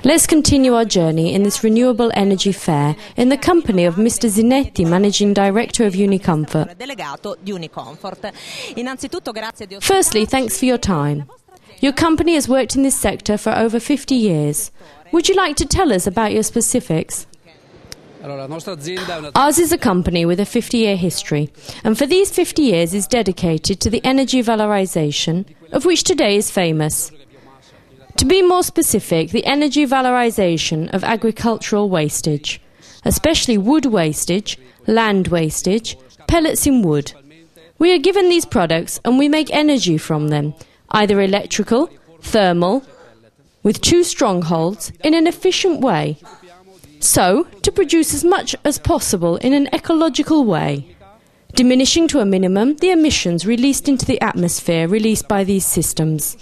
Let's continue our journey in this renewable energy fair in the company of Mr. Zinetti, Managing Director of Uniconfort. Firstly, thanks for your time. Your company has worked in this sector for over 50 years. Would you like to tell us about your specifics? Ours is a company with a 50-year history, and for these 50 years is dedicated to the energy valorization, of which today is famous. To be more specific, the energy valorization of agricultural wastage, especially wood wastage, land wastage, pellets in wood. We are given these products and we make energy from them, either electrical, thermal, with two strongholds, in an efficient way. So, to produce as much as possible in an ecological way, diminishing to a minimum the emissions released into the atmosphere released by these systems.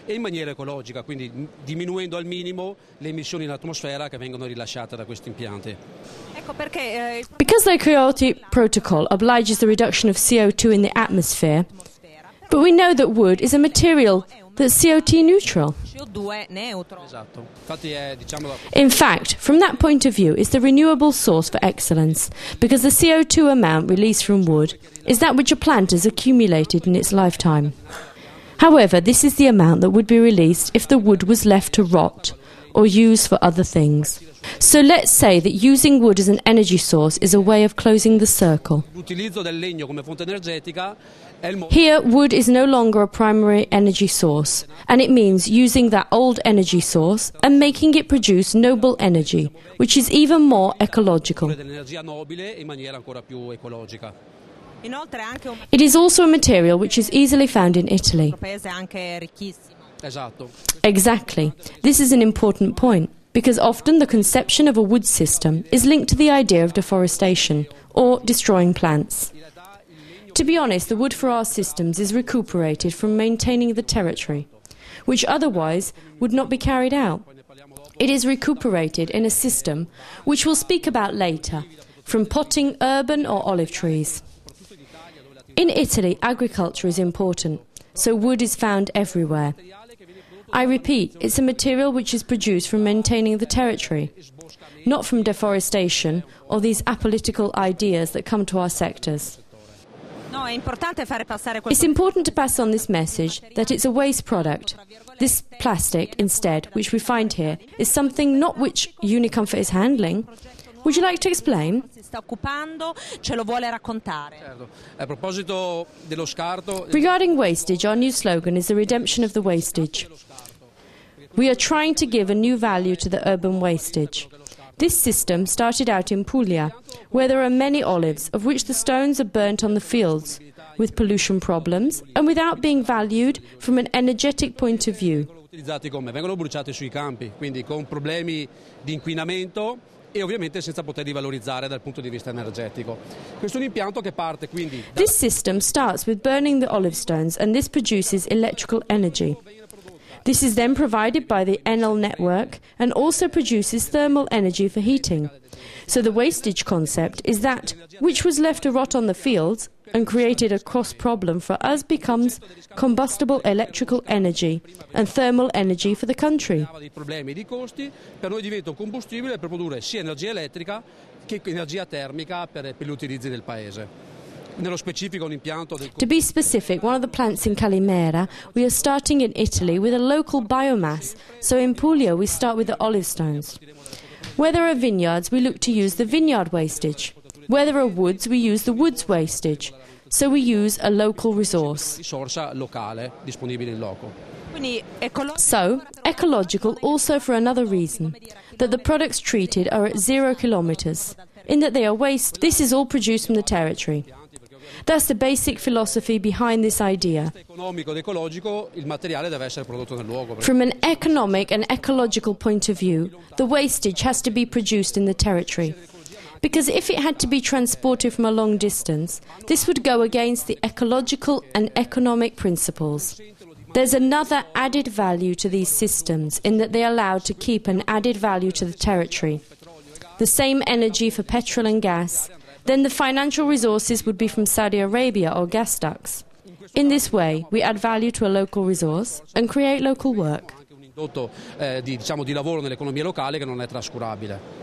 In maniera ecologica, quindi diminuendo al minimo le emissioni in atmosfera che vengono rilasciate da questi impianti. Because the Kyoto Protocol obliges the reduction of CO2 in the atmosphere, but we know that wood is a material that's CO2 neutral. In fact, from that point of view, it's the renewable source for excellence, because the CO2 amount released from wood is that which a plant has accumulated in its lifetime. However, this is the amount that would be released if the wood was left to rot or used for other things. So let's say that using wood as an energy source is a way of closing the circle. Here, wood is no longer a primary energy source, and it means using that old energy source and making it produce noble energy, which is even more ecological. It is also a material which is easily found in Italy. Exactly. This is an important point, because often the conception of a wood system is linked to the idea of deforestation, or destroying plants. To be honest, the wood for our systems is recuperated from maintaining the territory, which otherwise would not be carried out. It is recuperated in a system, which we'll speak about later, from potting urban or olive trees. In Italy, agriculture is important, so wood is found everywhere. I repeat, it's a material which is produced from maintaining the territory, not from deforestation or these apolitical ideas that come to our sectors. It's important to pass on this message that it's a waste product. This plastic, instead, which we find here, is something not which Uniconfort is handling. Would you like to explain? Regarding wastage, our new slogan is the redemption of the wastage. We are trying to give a new value to the urban wastage. This system started out in Puglia, where there are many olives, of which the stones are burnt on the fields, with pollution problems and without being valued from an energetic point of view. Vengono bruciate sui campi, quindi con problemi di inquinamento e ovviamente senza poterli valorizzare dal punto di vista energetico. Questo è un impianto che parte quindi. This system starts with burning the olive stones, and this produces electrical energy. This is then provided by the Enel network and also produces thermal energy for heating. So the wastage concept is that which was left to rot on the fields and created a cross problem for us becomes combustible electrical energy and thermal energy for the country. Problemi di costi, per noi diventa un combustibile per produrre sia energia elettrica che energia termica per gli utilizzi del paese. To be specific, one of the plants in Calimera, we are starting in Italy with a local biomass, so in Puglia we start with the olive stones. Where there are vineyards, we look to use the vineyard wastage. Where there are woods, we use the woods wastage, so we use a local resource. So, ecological also for another reason, that the products treated are at 0 kilometers, in that they are waste. This is all produced from the territory. That's the basic philosophy behind this idea. From an economic and ecological point of view, the wastage has to be produced in the territory. Because if it had to be transported from a long distance, this would go against the ecological and economic principles. There's another added value to these systems in that they are allowed to keep an added value to the territory. The same energy for petrol and gas. Then the financial resources would be from Saudi Arabia or gas ducts. In this way, we add value to a local resource and create local work. di lavoro nell'economia locale che non è trascurabile.